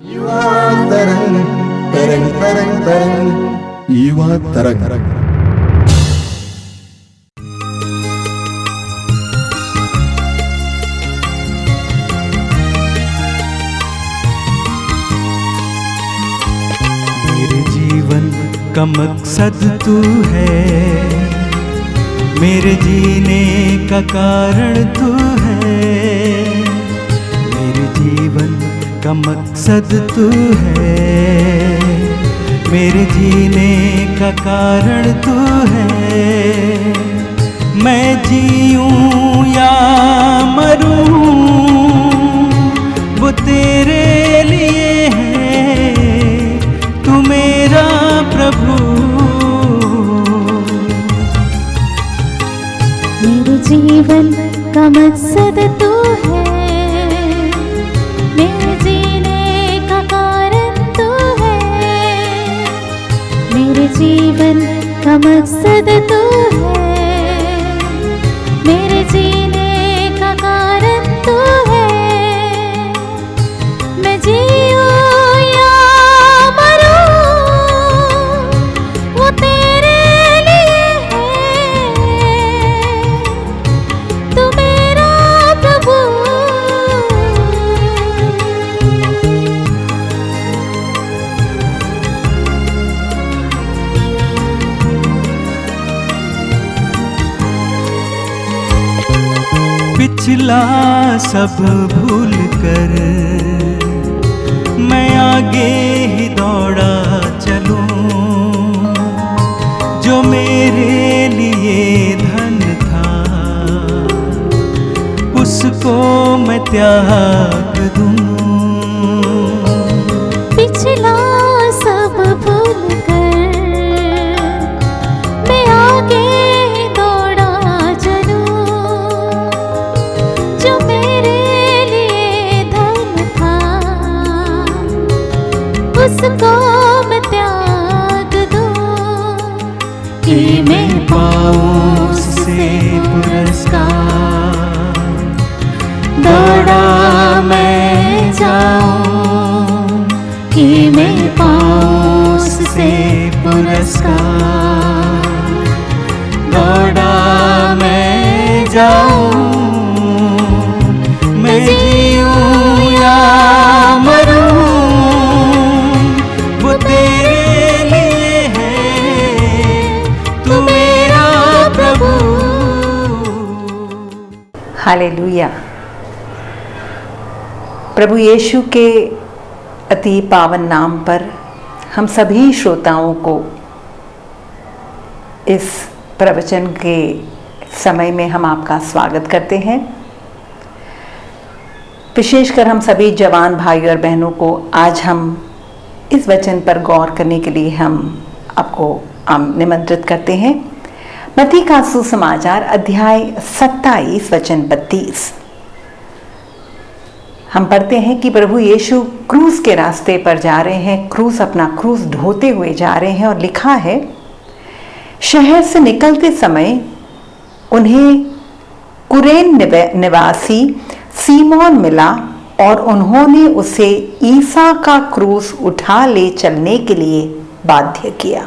युवा तरंग तरंग तरंग तरंग युवा तरंग। मेरे जीवन का मकसद तू है, मेरे जीने का कारण तू है। मेरे जीवन का मकसद तू है, मेरे जीने का कारण तू है। मैं जीऊं या मरूं वो तेरे लिए है, तू मेरा प्रभु। मेरे जीवन का मकसद तू है, मेरे जीने का कारण तू है। मेरे जीवन का मकसद तू है, मेरे जीने का कारण तू है। मैं जीऊं या मरूं वो तेरे लिए है, तू मेरा प्रभु। पिछला सब भूल कर मैं आगे ही दौड़ा चलूं, जो मेरे लिए धन था उसको मैं त्याग दूं। पिछला सब भूल कर मैं आगे दौड़ा चलूं, जो मेरे लिए धन था उसको मैं त्याग दूं। कि मैं पाऊं उससे पुरस्कार, दौड़ा मैं जाऊं। कि मैं पाऊं उससे पुरस्कार, दौड़ा मैं जाऊं। मैं जीऊं या मरूं वो तेरे लिए है, तू मेरा प्रभु। हालेलुया। प्रभु यीशु के अति पावन नाम पर हम सभी श्रोताओं को इस प्रवचन के समय में हम आपका स्वागत करते हैं। विशेषकर हम सभी जवान भाई और बहनों को आज हम इस वचन पर गौर करने के लिए हम आपको निमंत्रित करते हैं। मत्ती का सुसमाचार अध्याय 27 वचन 32। हम पढ़ते हैं कि प्रभु यीशु क्रूस के रास्ते पर जा रहे हैं, अपना क्रूस ढोते हुए जा रहे हैं, और लिखा है, शहर से निकलते समय उन्हें कुरेन निवासी सीमोन मिला और उन्होंने उसे ईसा का क्रूस उठा ले चलने के लिए बाध्य किया।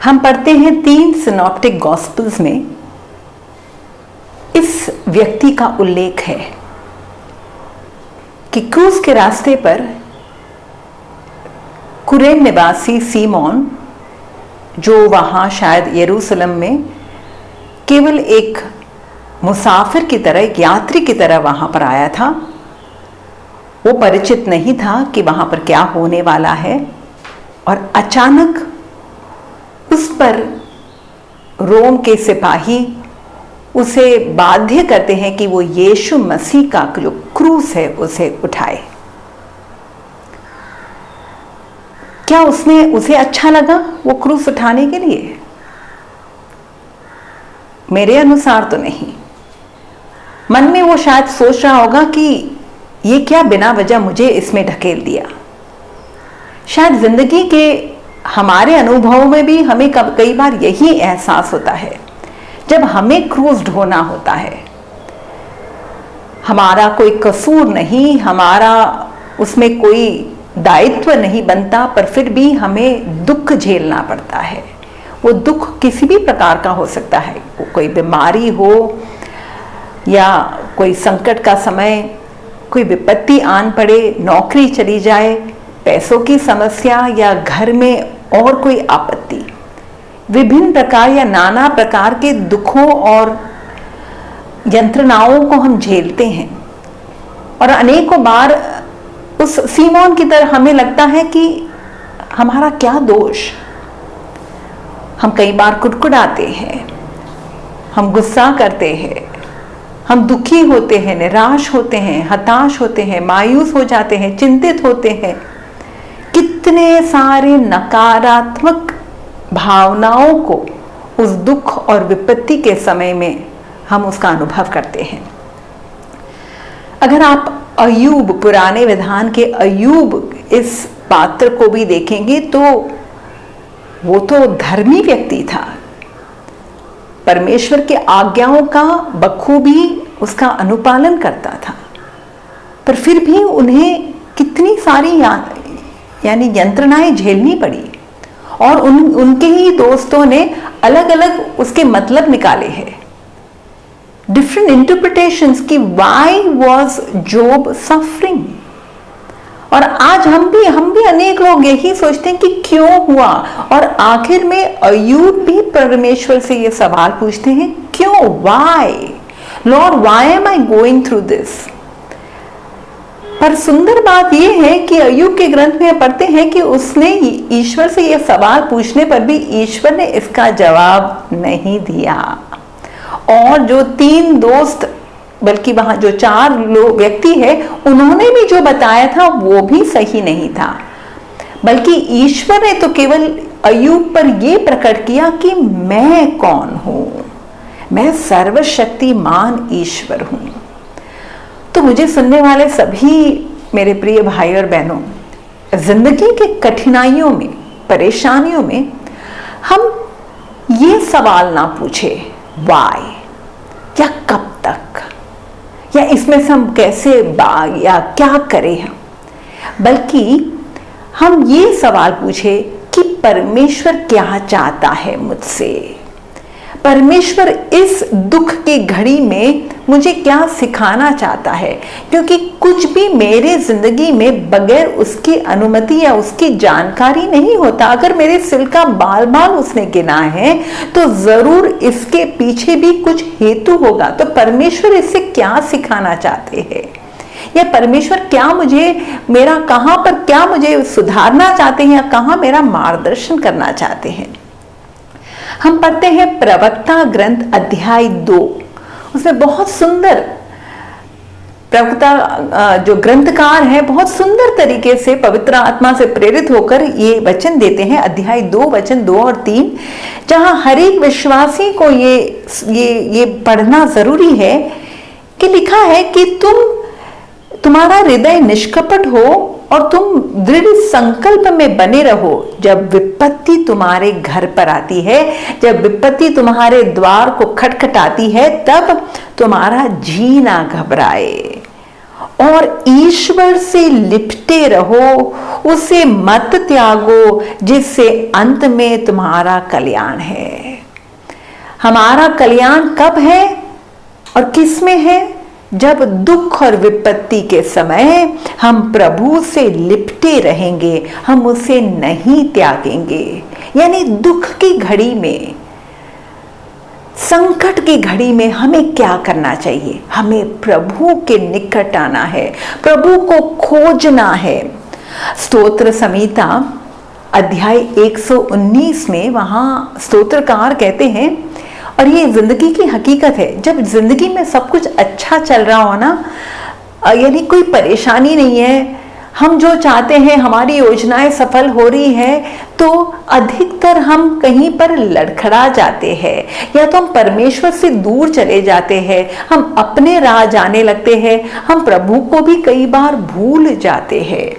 हम पढ़ते हैं 3 सिनॉप्टिक गॉस्पेल्स में इस व्यक्ति का उल्लेख है कि क्रूस के रास्ते पर कुरेन निवासी सीमोन, जो वहां शायद यरूशलेम में केवल एक मुसाफिर की तरह, एक यात्री की तरह वहां पर आया था, वो परिचित नहीं था कि वहां पर क्या होने वाला है, और अचानक उस पर रोम के सिपाही उसे बाध्य करते हैं कि वो यीशु मसीह का जो क्रूस है उसे उठाए। क्या उसे अच्छा लगा वो क्रूस उठाने के लिए? मेरे अनुसार तो नहीं। मन में वो शायद सोच रहा होगा कि ये क्या बिना वजह मुझे इसमें ढकेल दिया। शायद जिंदगी के हमारे अनुभवों में भी हमें कई बार यही एहसास होता है जब हमें क्रूस ढोना होता है। हमारा कोई कसूर नहीं, हमारा उसमें कोई दायित्व नहीं बनता, पर फिर भी हमें दुख झेलना पड़ता है। वो दुख किसी भी प्रकार का हो सकता है, कोई बीमारी हो या कोई संकट का समय, कोई विपत्ति आन पड़े, नौकरी चली जाए, पैसों की समस्या या घर में और कोई आपत्ति, विभिन्न प्रकार या नाना प्रकार के दुखों और यंत्रणाओं को हम झेलते हैं। और अनेकों बार उस सीमोन की तरह हमें लगता है कि हमारा क्या दोष। हम कई बार कुड़कुड़ाते हैं, हम गुस्सा करते हैं, हम दुखी होते हैं, निराश होते हैं, हताश होते हैं, मायूस हो जाते हैं, चिंतित होते हैं। कितने सारे नकारात्मक भावनाओं को उस दुख और विपत्ति के समय में हम उसका अनुभव करते हैं। अगर आप अय्यूब, पुराने विधान के अय्यूब इस पात्र को भी देखेंगे तो वो तो धर्मी व्यक्ति था, परमेश्वर के आज्ञाओं का बखूबी उसका अनुपालन करता था, पर फिर भी उन्हें कितनी सारी यानी यंत्रणाएं झेलनी पड़ी। और उनके ही दोस्तों ने अलग अलग उसके मतलब निकाले हैं, डिफरेंट इंटरप्रिटेशंस कि व्हाई वाज जॉब सफरिंग। और आज हम भी अनेक लोग यही सोचते हैं कि क्यों हुआ, और आखिर में अय्यूब भी परमेश्वर से ये सवाल पूछते हैं, क्यों, why Lord, why am I going through this. पर सुंदर बात यह है कि अय्यूब के ग्रंथ में पढ़ते हैं कि उसने ईश्वर से यह सवाल पूछने पर भी ईश्वर ने इसका जवाब नहीं दिया। और जो 3 दोस्त, बल्कि वहां जो 4 लोग व्यक्ति है, उन्होंने भी जो बताया था वो भी सही नहीं था, बल्कि ईश्वर ने तो केवल अय्यूब पर यह प्रकट किया कि मैं कौन हूं, मैं सर्वशक्तिमान ईश्वर हूं। तो मुझे सुनने वाले सभी मेरे प्रिय भाई और बहनों, जिंदगी के कठिनाइयों में, परेशानियों में हम ये सवाल ना पूछे व्हाई, या कब तक, या इसमें से हम कैसे या क्या करें हम, बल्कि हम ये सवाल पूछे कि परमेश्वर क्या चाहता है मुझसे, परमेश्वर इस दुख की घड़ी में मुझे क्या सिखाना चाहता है। क्योंकि कुछ भी मेरे जिंदगी में बगैर उसकी अनुमति या उसकी जानकारी नहीं होता। अगर मेरे सिर का बाल बाल उसने गिना है तो जरूर इसके पीछे भी कुछ हेतु होगा। तो परमेश्वर इससे क्या सिखाना चाहते हैं, या परमेश्वर क्या मुझे, मेरा कहां पर क्या मुझे सुधारना चाहते हैं, या कहां मेरा मार्गदर्शन करना चाहते हैं। हम पढ़ते हैं प्रवक्ता ग्रंथ अध्याय 2, उसमें बहुत सुंदर प्रवक्ता जो ग्रंथकार है बहुत सुंदर तरीके से पवित्र आत्मा से प्रेरित होकर ये वचन देते हैं। अध्याय 2 वचन 2 और 3, जहां हर एक विश्वासी को ये पढ़ना जरूरी है कि लिखा है कि तुम्हारा हृदय निष्कपट हो और तुम दृढ़ संकल्प में बने रहो। जब विपत्ति तुम्हारे घर पर आती है, जब विपत्ति तुम्हारे द्वार को खटखटाती है, तब तुम्हारा जी ना घबराए और ईश्वर से लिपटे रहो, उसे मत त्यागो, जिससे अंत में तुम्हारा कल्याण है। हमारा कल्याण कब है और किस में है? जब दुख और विपत्ति के समय हम प्रभु से लिपटे रहेंगे, हम उसे नहीं त्यागेंगे। यानी दुख की घड़ी में, संकट की घड़ी में हमें क्या करना चाहिए? हमें प्रभु के निकट आना है, प्रभु को खोजना है। स्तोत्र संहिता अध्याय 119 में वहां स्तोत्रकार कहते हैं, और ये जिंदगी की हकीकत है, जब जिंदगी में सब कुछ अच्छा चल रहा हो ना, यानी कोई परेशानी नहीं है, हम जो चाहते हैं, हमारी योजनाएं सफल हो रही है, तो अधिकतर हम कहीं पर लड़खड़ा जाते हैं, या तो हम परमेश्वर से दूर चले जाते हैं, हम अपने राह जाने लगते हैं, हम प्रभु को भी कई बार भूल जाते हैं।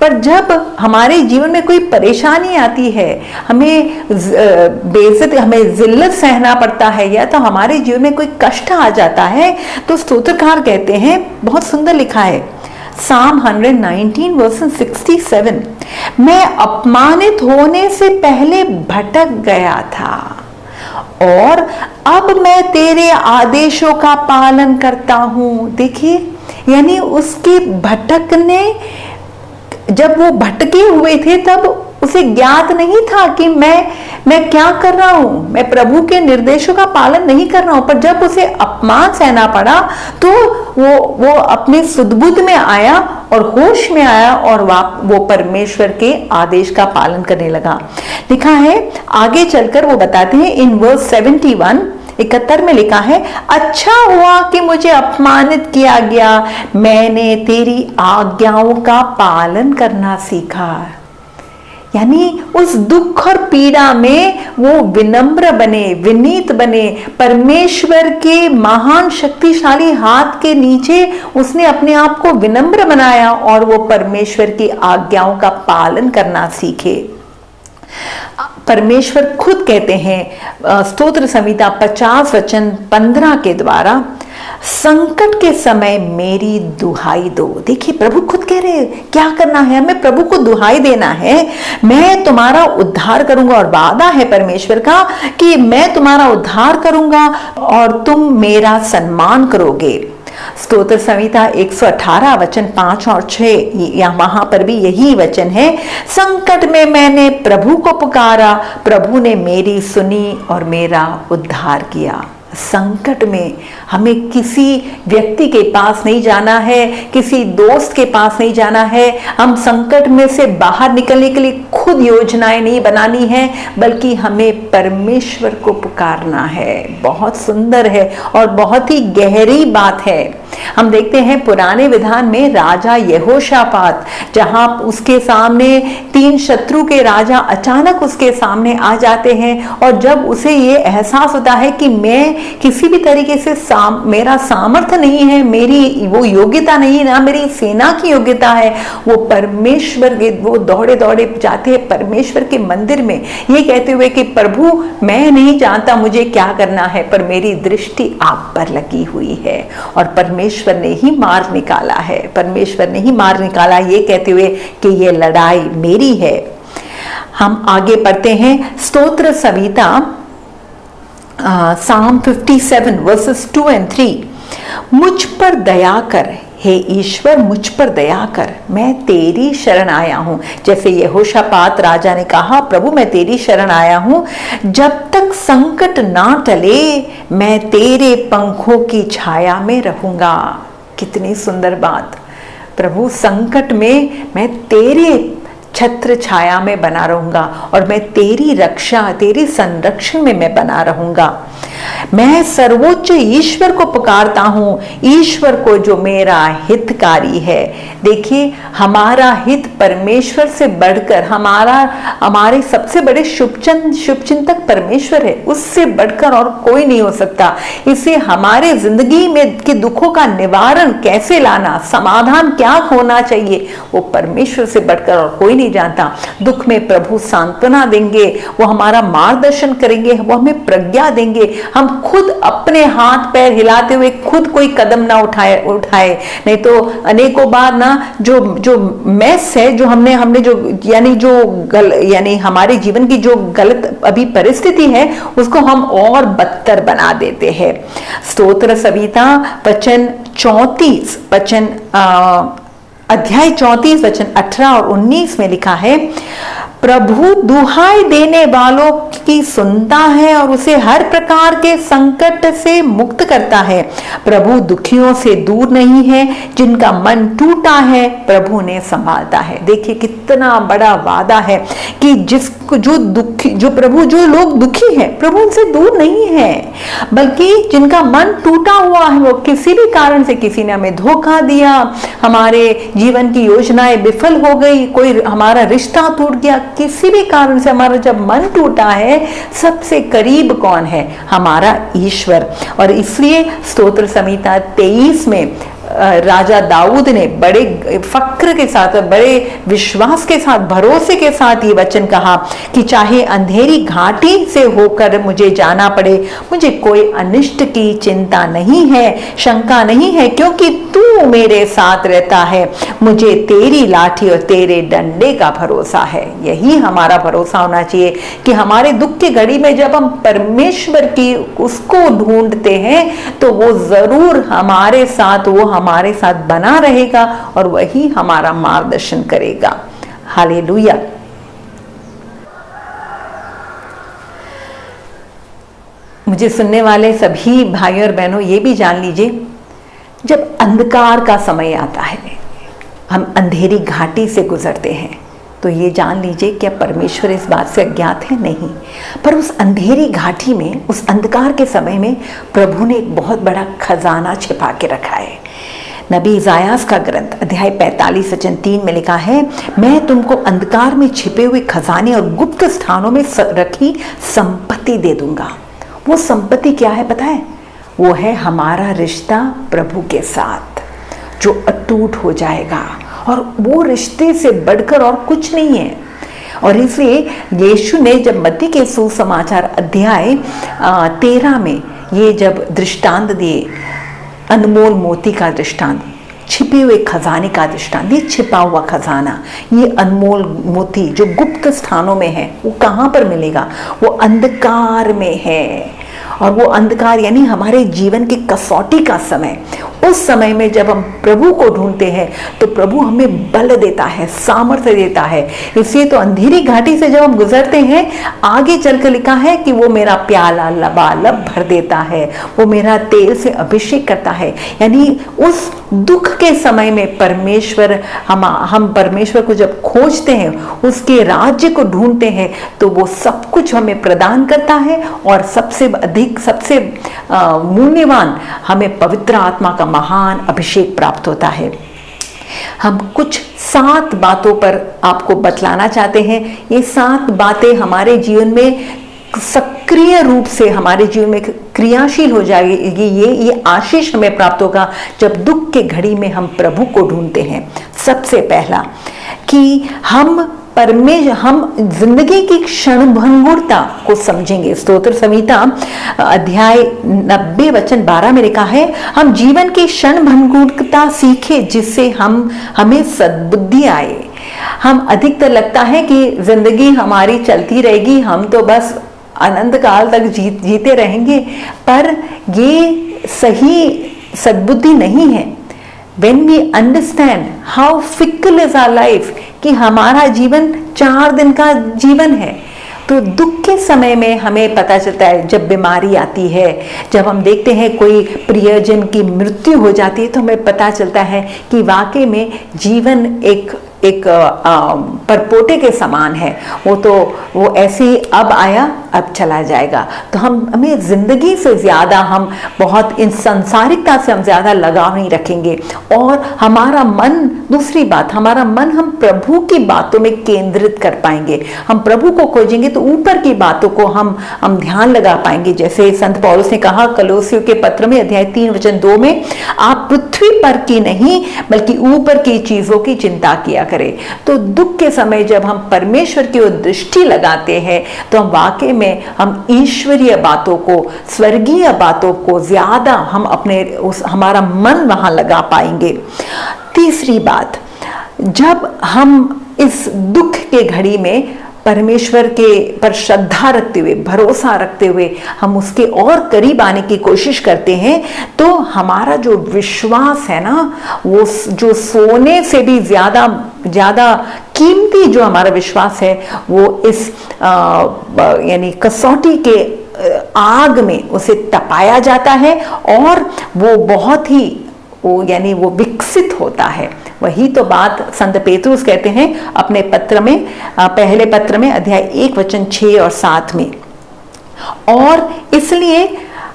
पर जब हमारे जीवन में कोई परेशानी आती है, हमें बेइज्जती, हमें जिल्लत सहना पड़ता है, या तो हमारे जीवन में कोई कष्ट आ जाता है, तो स्तोत्रकार कहते हैं, बहुत सुंदर लिखा है Psalm 119 verse 67, मैं अपमानित होने से पहले भटक गया था और अब मैं तेरे आदेशों का पालन करता हूं। देखिए, यानी उसके भटकने, जब वो भटके हुए थे तब उसे ज्ञात नहीं था कि मैं क्या कर रहा हूं, मैं प्रभु के निर्देशों का पालन नहीं कर रहा हूं। पर जब उसे अपमान सहना पड़ा तो वो अपने सुध-बुध में आया और होश में आया और वो परमेश्वर के आदेश का पालन करने लगा। लिखा है, आगे चलकर वो बताते हैं इन वर्स 71 में लिखा है, अच्छा हुआ कि मुझे अपमानित किया गया, मैंने तेरी आज्ञाओं का पालन करना सीखा। यानी उस दुख और पीड़ा में वो विनम्र बने, विनीत बने, परमेश्वर के महान शक्तिशाली हाथ के नीचे उसने अपने आप को विनम्र बनाया और वो परमेश्वर की आज्ञाओं का पालन करना सीखे। परमेश्वर खुद कहते हैं स्तोत्र संहिता 50 वचन 15 के द्वारा, संकट के समय मेरी दुहाई दो। देखिए, प्रभु खुद कह रहे हैं क्या करना है, हमें प्रभु को दुहाई देना है, मैं तुम्हारा उद्धार करूंगा। और वादा है परमेश्वर का कि मैं तुम्हारा उद्धार करूंगा और तुम मेरा सम्मान करोगे। स्तोत्र संहिता 118 वचन 5 और 6, वहां पर भी यही वचन है, संकट में मैंने प्रभु को पुकारा, प्रभु ने मेरी सुनी और मेरा उद्धार किया। संकट में हमें किसी व्यक्ति के पास नहीं जाना है, किसी दोस्त के पास नहीं जाना है, हम संकट में से बाहर निकलने के लिए खुद योजनाएं नहीं बनानी है, बल्कि हमें परमेश्वर को पुकारना है। बहुत सुंदर है और बहुत ही गहरी बात है। हम देखते हैं पुराने विधान में राजा यहोशापात, जहां उसके सामने 3 शत्रु के राजा अचानक उसके सामने आ जाते हैं, और जब उसे ये एहसास होता है कि मैं किसी भी तरीके से मेरा सामर्थ्य नहीं है, मेरी वो योग्यता नहीं, ना मेरी सेना की योग्यता है, वो परमेश्वर के वो दौड़े दौड़े जाते हैं परमेश्वर के मंदिर में, ये कहते हुए कि प्रभु मैं नहीं जानता मुझे क्या करना है, पर मेरी दृष्टि आप पर लगी हुई है। और परमेश्वर ने ही मार निकाला है, परमेश्वर ने ही मार निकाला, ये कहते हुए कि ये लड़ाई मेरी है। हम आगे पढ़ते हैं स्तोत्र संहिता Psalm 57 verses 2 and 3, मुझ पर दया कर हे ईश्वर, मुझ पर दया कर, मैं तेरी शरण आया हूं। जैसे यहोशापात राजा ने कहा, प्रभु मैं तेरी शरण आया हूं, जब तक संकट ना टले मैं तेरे पंखों की छाया में रहूंगा। कितनी सुंदर बात, प्रभु संकट में मैं तेरे छत्र छाया में बना रहूंगा और मैं तेरी रक्षा, तेरी संरक्षण में मैं बना रहूंगा। मैं सर्वोच्च ईश्वर को पुकारता हूं, ईश्वर को जो मेरा हितकारी है। देखिए, हमारा हित परमेश्वर से बढ़कर, हमारे सबसे बड़े शुभचिंतक परमेश्वर है, उससे बढ़कर और कोई नहीं हो सकता। इसे हमारे जिंदगी में के दुखों का निवारण कैसे लाना, समाधान क्या होना चाहिए, वो परमेश्वर से बढ़कर और कोई नहीं जानता। दुख में प्रभु सांत्वना देंगे, वो हमारा मार्गदर्शन करेंगे, वो हमें प्रज्ञा देंगे। हम खुद अपने हाथ पैर हिलाते हुए खुद कोई कदम ना उठाए, नहीं तो अनेकों बार ना जो मैस है, जो हमने जो यानी हमारे जीवन की जो गलत अभी परिस्थिति है, उसको हम और बदतर बना देते हैं। स्तोत्र संहिता अध्याय 34 वचन 18 और 19 में लिखा है, प्रभु दुहाई देने वालों की सुनता है और उसे हर प्रकार के संकट से मुक्त करता है। प्रभु दुखियों से दूर नहीं है, जिनका मन टूटा है प्रभु ने संभालता है। देखिए कितना बड़ा वादा है कि जो लोग दुखी हैं प्रभु उनसे दूर नहीं है, बल्कि जिनका मन टूटा हुआ है, वो किसी भी कारण से, किसी ने हमें धोखा दिया, हमारे जीवन की योजनाएं विफल हो गई, कोई हमारा रिश्ता टूट गया, किसी भी कारण से हमारा जब मन टूटा है, सबसे करीब कौन है? हमारा ईश्वर। और इसलिए स्तोत्र संहिता 23 में राजा दाऊद ने बड़े फक्र के साथ, बड़े विश्वास के साथ, भरोसे के साथ ये वचन कहा कि चाहे अंधेरी घाटी से होकर मुझे जाना पड़े, मुझे कोई अनिष्ट की चिंता नहीं है, शंका नहीं है, क्योंकि तू मेरे साथ रहता है। मुझे तेरी लाठी और तेरे डंडे का भरोसा है। यही हमारा भरोसा होना चाहिए कि हमारे दुख की घड़ी में जब हम परमेश्वर की उसको ढूंढते हैं तो वो जरूर हमारे साथ बना रहेगा और वही हमारा मार्गदर्शन करेगा। हालेलुया। मुझे सुनने वाले सभी भाइयों और बहनों, ये भी जान लीजिए, जब अंधकार का समय आता है, हम अंधेरी घाटी से गुजरते हैं, तो ये जान लीजिए कि परमेश्वर इस बात से अज्ञात है नहीं, पर उस अंधेरी घाटी में, उस अंधकार के समय में प्रभु ने एक बहुत बड़ा खजाना छिपा के रखा है। नबी इज़ायास का ग्रंथ अध्याय 45 वचन 3 में लिखा है, मैं तुमको अंधकार में छिपे हुए खजाने और गुप्त स्थानों में रखी संपत्ति दे दूंगा। वो संपत्ति क्या है पता है? वो है हमारा रिश्ता प्रभु के साथ, जो अटूट हो जाएगा, और वो रिश्ते से बढ़कर और कुछ नहीं है। और इसलिए यीशु ने जब मत्ती के सुसमाचार अध्याय 13 में ये जब दृष्टांत दिए, अनमोल मोती का दृष्टांत, छिपे हुए खजाने का दृष्टांत, ये छिपा हुआ खजाना, ये अनमोल मोती जो गुप्त स्थानों में है, वो कहाँ पर मिलेगा? वो अंधकार में है। और वो अंधकार यानी हमारे जीवन की कसौटी का समय, उस समय में जब हम प्रभु को ढूंढते हैं तो प्रभु हमें बल देता है, सामर्थ्य देता है। इसलिए तो अंधेरी घाटी से जब हम गुजरते हैं, आगे चलकर लिखा है कि वो मेरा प्याला लबालब भर देता है, वो मेरा तेल से अभिषेक करता है। यानी उस दुख के समय में परमेश्वर, हम परमेश्वर को जब खोजते हैं, उसके राज्य को ढूंढते हैं, तो वो सब कुछ हमें प्रदान करता है, और सबसे अधिक, सबसे मूल्यवान, हमें पवित्र आत्मा का महान अभिषेक प्राप्त होता है। हम कुछ 7 बातों पर आपको बतलाना चाहते हैं। ये 7 बातें हमारे जीवन में सक्रिय रूप से हमारे जीवन में क्रियाशील हो जाएगी। ये आशीष हमें प्राप्त होगा जब दुख के घड़ी में हम प्रभु को ढूंढते हैं। सबसे पहला कि हम जिंदगी की क्षणभंगुरता को समझेंगे। स्तोत्र संहिता अध्याय 90 वचन 12 में लिखा है, हम जीवन की क्षणभंगुरता सीखे जिससे हमें सद्बुद्धि आए। हम अधिकतर लगता है कि जिंदगी हमारी चलती रहेगी, हम तो बस अनंत काल तक जीते रहेंगे, पर ये सही सद्बुद्धि नहीं है। When we understand how fickle is our life, कि हमारा जीवन 4 दिन का जीवन है, तो दुख के समय में हमें पता चलता है, जब बीमारी आती है, जब हम देखते हैं कोई प्रियजन की मृत्यु हो जाती है, तो हमें पता चलता है कि वाकई में जीवन एक परपोटे के समान है। वो ऐसे ही अब आया अब चला जाएगा। तो हमें जिंदगी से ज्यादा, हम बहुत इन सांसारिकता से हम ज्यादा लगाव नहीं रखेंगे, और हमारा मन, दूसरी बात, हमारा मन हम प्रभु की बातों में केंद्रित कर पाएंगे। हम प्रभु को खोजेंगे तो ऊपर की बातों को हम ध्यान लगा पाएंगे। जैसे संत पौलुस ने कहा कलोसियों के पत्र में अध्याय 3 वचन 2 में, आप पृथ्वी पर की नहीं बल्कि ऊपर की चीजों की चिंता किया करें। तो दुख के समय जब हम परमेश्वर की ओर दृष्टि लगाते हैं, तो हम वाकई में हम ईश्वरीय बातों को, स्वर्गीय बातों को ज्यादा हम हमारा मन वहां लगा पाएंगे। तीसरी बात, जब हम इस दुख के घड़ी में परमेश्वर के पर श्रद्धा रखते हुए, भरोसा रखते हुए हम उसके और करीब आने की कोशिश करते हैं, तो हमारा जो विश्वास है ना, वो जो सोने से भी ज्यादा कीमती जो हमारा विश्वास है, वो इस यानी कसौटी के आग में उसे तपाया जाता है, और वो बहुत ही वो विकसित होता है। वही तो बात संत पेतरुस कहते हैं अपने पत्र में, पहले पत्र में अध्याय 1 वचन 6 और 7 में। और इसलिए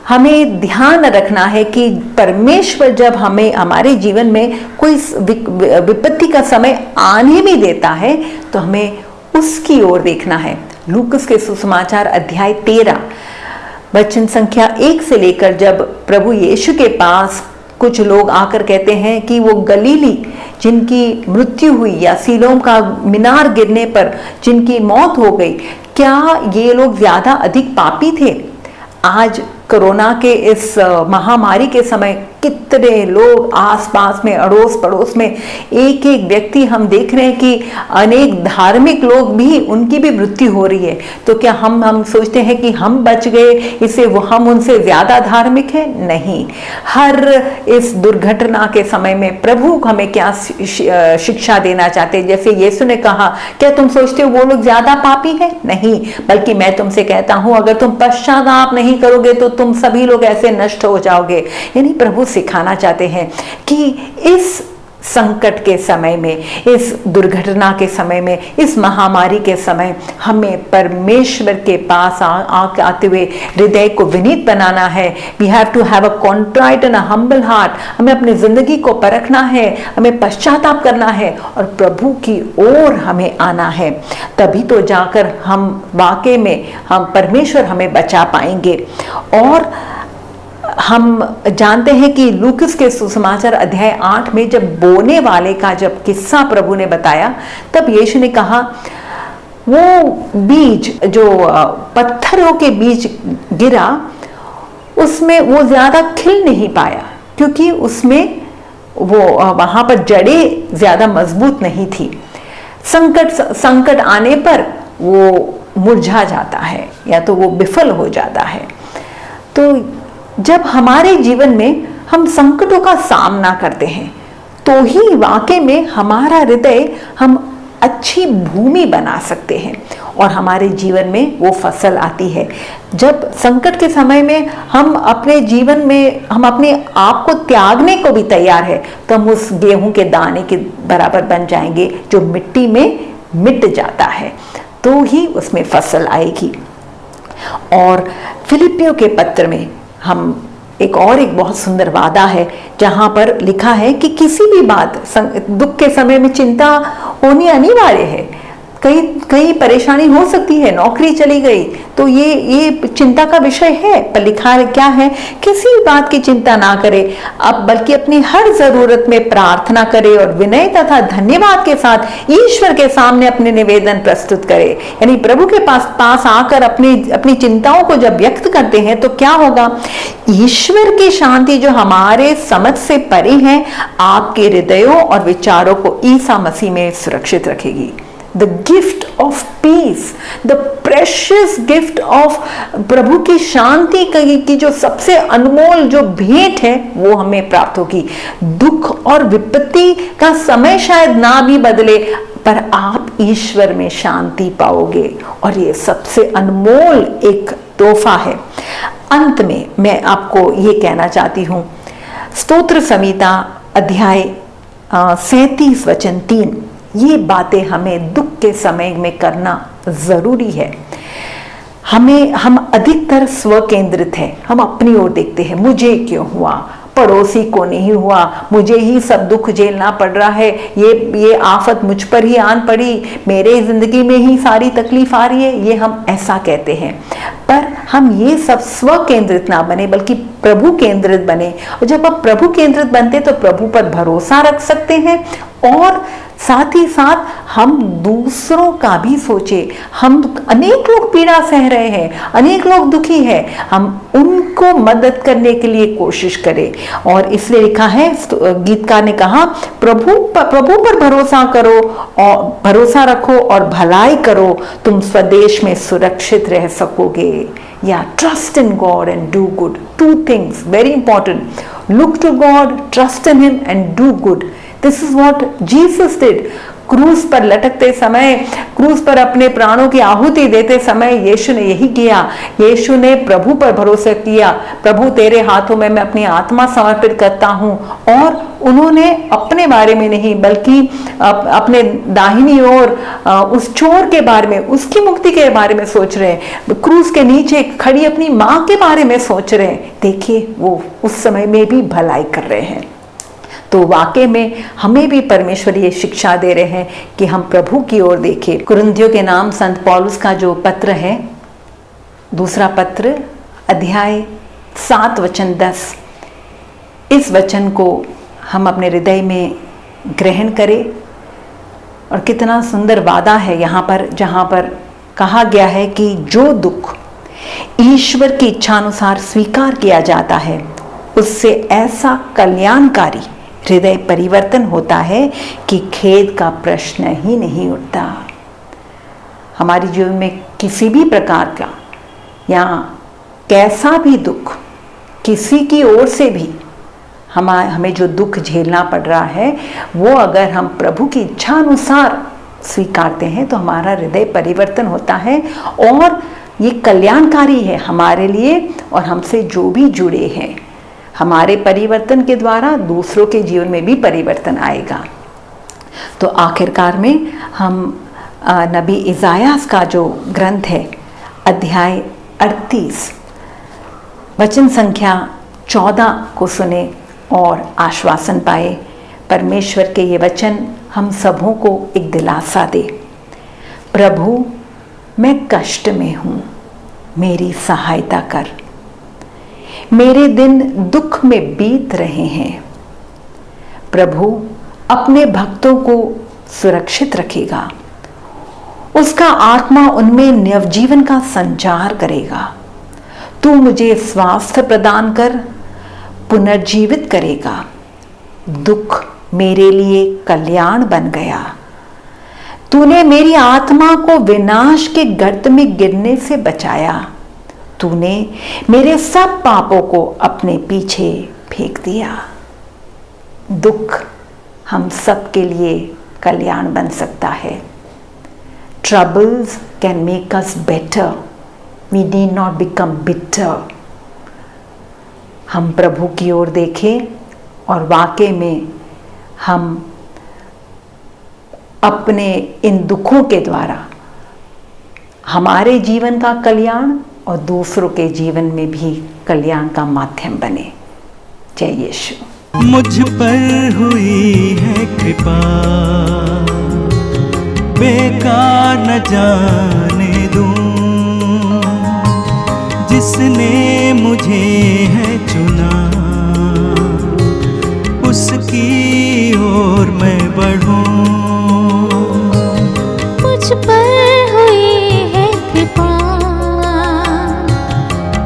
हमें ध्यान रखना है कि परमेश्वर जब हमें हमारे जीवन में कोई विपत्ति का समय आने भी देता है, तो हमें उसकी ओर देखना है। लूकस के सुसमाचार अध्याय 13 वचन संख्या 1 से लेकर, जब प्रभु यीशु के पास कुछ लोग आकर कहते हैं कि वो गलीली जिनकी मृत्यु हुई या सीलोम का मीनार गिरने पर जिनकी मौत हो गई, क्या ये लोग ज्यादा अधिक पापी थे? आज कोरोना के इस महामारी के समय कितने लोग आसपास में, अड़ोस पड़ोस में, एक एक व्यक्ति हम देख रहे हैं कि अनेक धार्मिक लोग भी, उनकी भी मृत्यु हो रही है। तो क्या हम सोचते हैं कि हम बच गए, इसे वो हम उनसे ज्यादा धार्मिक है? नहीं। हर इस दुर्घटना के समय में प्रभु हमें क्या शिक्षा देना चाहते हैं? जैसे यीशु ने कहा, क्या तुम सोचते हो वो लोग ज्यादा पापी है? नहीं, बल्कि मैं तुमसे कहता हूं, अगर तुम पश्चाताप नहीं करोगे तो तुम सभी लोग ऐसे नष्ट हो जाओगे। यानी प्रभु सिखाना चाहते हैं कि इस संकट के समय में, इस दुर्घटना के समय में, इस महामारी के समय हमें परमेश्वर के पास आते हुए हृदय को विनीत बनाना है। We have to have a contrite and a humble heart. हमें अपनी जिंदगी को परखना है, हमें पश्चाताप करना है और प्रभु की ओर हमें आना है। तभी तो जाकर हम वाकई में, हम परमेश्वर हमें बचा पाएंगे। और हम जानते हैं कि लूकस के सुसमाचार अध्याय 8 में जब बोने वाले का जब किस्सा प्रभु ने बताया, तब यीशु ने कहा वो बीज जो पत्थरों के बीच गिरा, उसमें वो ज्यादा खिल नहीं पाया, क्योंकि उसमें वो वहां पर जड़ें ज्यादा मजबूत नहीं थी। संकट आने पर वो मुरझा जाता है या तो वो विफल हो जाता है। तो जब हमारे जीवन में हम संकटों का सामना करते हैं, तो ही वाकई में हमारा हृदय हम अच्छी भूमि बना सकते हैं और हमारे जीवन में वो फसल आती है। जब संकट के समय में हम अपने जीवन में हम अपने आप को त्यागने को भी तैयार है, तो हम उस गेहूं के दाने के बराबर बन जाएंगे जो मिट्टी में मिट जाता है, तो ही उसमें फसल आएगी। और फिलिपियों के पत्र में हम एक बहुत सुंदर वादा है, जहां पर लिखा है कि किसी भी बात, दुख के समय में चिंता होनी अनिवार्य है। कई परेशानी हो सकती है, नौकरी चली गई तो ये चिंता का विषय है, पर लिखा क्या है? किसी भी बात की चिंता ना करे, अब बल्कि अपनी हर जरूरत में प्रार्थना करे और विनय तथा धन्यवाद के साथ ईश्वर के सामने अपने निवेदन प्रस्तुत करे। यानी प्रभु के पास आकर अपनी चिंताओं को जब व्यक्त करते हैं तो क्या होगा? ईश्वर की शांति जो हमारे समझ से परे है, आपके हृदयों और विचारों को ईसा मसीह में सुरक्षित रखेगी। The gift of peace, the precious gift of प्रभु की शांति की जो सबसे अनमोल जो भेंट है, वो हमें प्राप्त होगी। दुख और विपत्ति का समय शायद ना भी बदले, पर आप ईश्वर में शांति पाओगे और ये सबसे अनमोल एक तोहफा है। अंत में मैं आपको ये कहना चाहती हूँ, स्तोत्र संहिता अध्याय 37 वचन 3, ये बातें हमें दुख के समय में करना जरूरी है। हम अधिकतर स्व केंद्रित है, हम अपनी ओर देखते हैं, मुझे क्यों हुआ, पड़ोसी को नहीं हुआ, मुझे ही सब दुख झेलना पड़ रहा है, ये आफत मुझ पर ही आन पड़ी, मेरे जिंदगी में ही सारी तकलीफ आ रही है, ये हम ऐसा कहते हैं। पर हम ये सब स्व केंद्रित ना बने, बल्कि प्रभु केंद्रित बने। और जब आप प्रभु केंद्रित बनते तो प्रभु पर भरोसा रख सकते हैं और साथ ही साथ हम दूसरों का भी सोचे। हम अनेक लोग पीड़ा सह रहे हैं, अनेक लोग दुखी हैं, हम उनको मदद करने के लिए कोशिश करें। और इसलिए लिखा है, गीतकार ने कहा, प्रभु पर भरोसा करो और भरोसा रखो और भलाई करो, तुम स्वदेश में सुरक्षित रह सकोगे। या trust in God and do good, 2 things very important. Look to God, trust in Him and do good. This is what Jesus did. क्रूस पर लटकते समय, क्रूस पर अपने प्राणों की आहुति देते समय यीशु ने यही किया। यीशु ने प्रभु पर भरोसा किया, प्रभु तेरे हाथों में मैं अपनी आत्मा समर्पित करता हूँ। और उन्होंने अपने बारे में नहीं, बल्कि अपने दाहिनी ओर उस चोर के बारे में, उसकी मुक्ति के बारे में सोच रहे हैं, क्रूस के नीचे खड़ी अपनी माँ के बारे में सोच रहे हैं। देखिए, वो उस समय में भी भलाई कर रहे हैं। तो वाकई में हमें भी परमेश्वर ये शिक्षा दे रहे हैं कि हम प्रभु की ओर देखें। कुरिन्थियों के नाम संत पौलुस का जो पत्र है, दूसरा पत्र अध्याय 7 वचन 10, इस वचन को हम अपने हृदय में ग्रहण करें। और कितना सुंदर वादा है यहाँ पर, जहाँ पर कहा गया है कि जो दुख ईश्वर की इच्छानुसार स्वीकार किया जाता है उससे ऐसा कल्याणकारी हृदय परिवर्तन होता है कि खेद का प्रश्न ही नहीं उठता। हमारे जीवन में किसी भी प्रकार का या कैसा भी दुख, किसी की ओर से भी हमें जो दुख झेलना पड़ रहा है, वो अगर हम प्रभु की इच्छा अनुसार स्वीकारते हैं तो हमारा हृदय परिवर्तन होता है और ये कल्याणकारी है हमारे लिए और हमसे जो भी जुड़े हैं। हमारे परिवर्तन के द्वारा दूसरों के जीवन में भी परिवर्तन आएगा। तो आखिरकार में हम नबी इज़ायास का जो ग्रंथ है, अध्याय 38 वचन संख्या 14 को सुने और आश्वासन पाए। परमेश्वर के ये वचन हम सबों को एक दिलासा दे। प्रभु, मैं कष्ट में हूँ, मेरी सहायता कर। मेरे दिन दुख में बीत रहे हैं। प्रभु अपने भक्तों को सुरक्षित रखेगा, उसका आत्मा उनमें नवजीवन का संचार करेगा। तू मुझे स्वास्थ्य प्रदान कर पुनर्जीवित करेगा। दुख मेरे लिए कल्याण बन गया। तूने मेरी आत्मा को विनाश के गर्त में गिरने से बचाया। तूने मेरे सब पापों को अपने पीछे फेंक दिया। दुख हम सब के लिए कल्याण बन सकता है। Troubles can make us better. We need not become bitter. हम प्रभु की ओर देखें और वाकई में हम अपने इन दुखों के द्वारा हमारे जीवन का कल्याण और दूसरों के जीवन में भी कल्याण का माध्यम बने। जय यीशु। मुझ पर हुई है कृपा, बेकार न जाने दूं। जिसने मुझे है चुना, उसकी ओर मैं बढ़ूं। मुझ पर हुई है कृपा,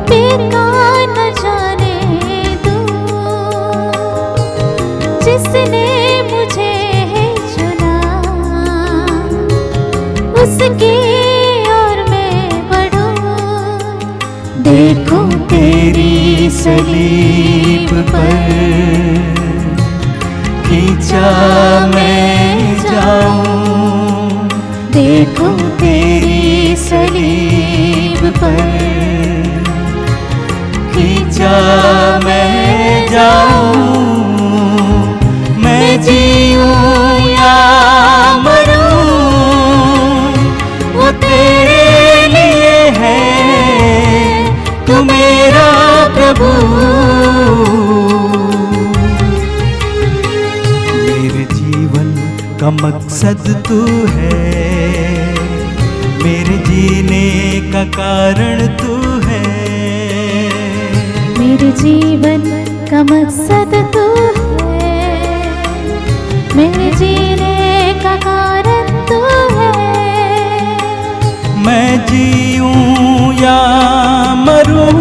बेकार न जाने दूं। जिसने मुझे है चुना, उसकी ओर मैं बढ़ूं। देखो तेरी सलीब पर खींचा मैं जाऊं। देखो तेरी सलीब पर खींचा मैं जाऊं। मैं जीऊं या मरूं, वो तेरे लिए है। तू मेरा प्रभु। मेरे जीवन का मकसद तू है, मेरे जीने का कारण तू है। मेरे जीवन का मकसद तू है, मेरे जीने का कारण तू है। मैं जीऊं या मरूं,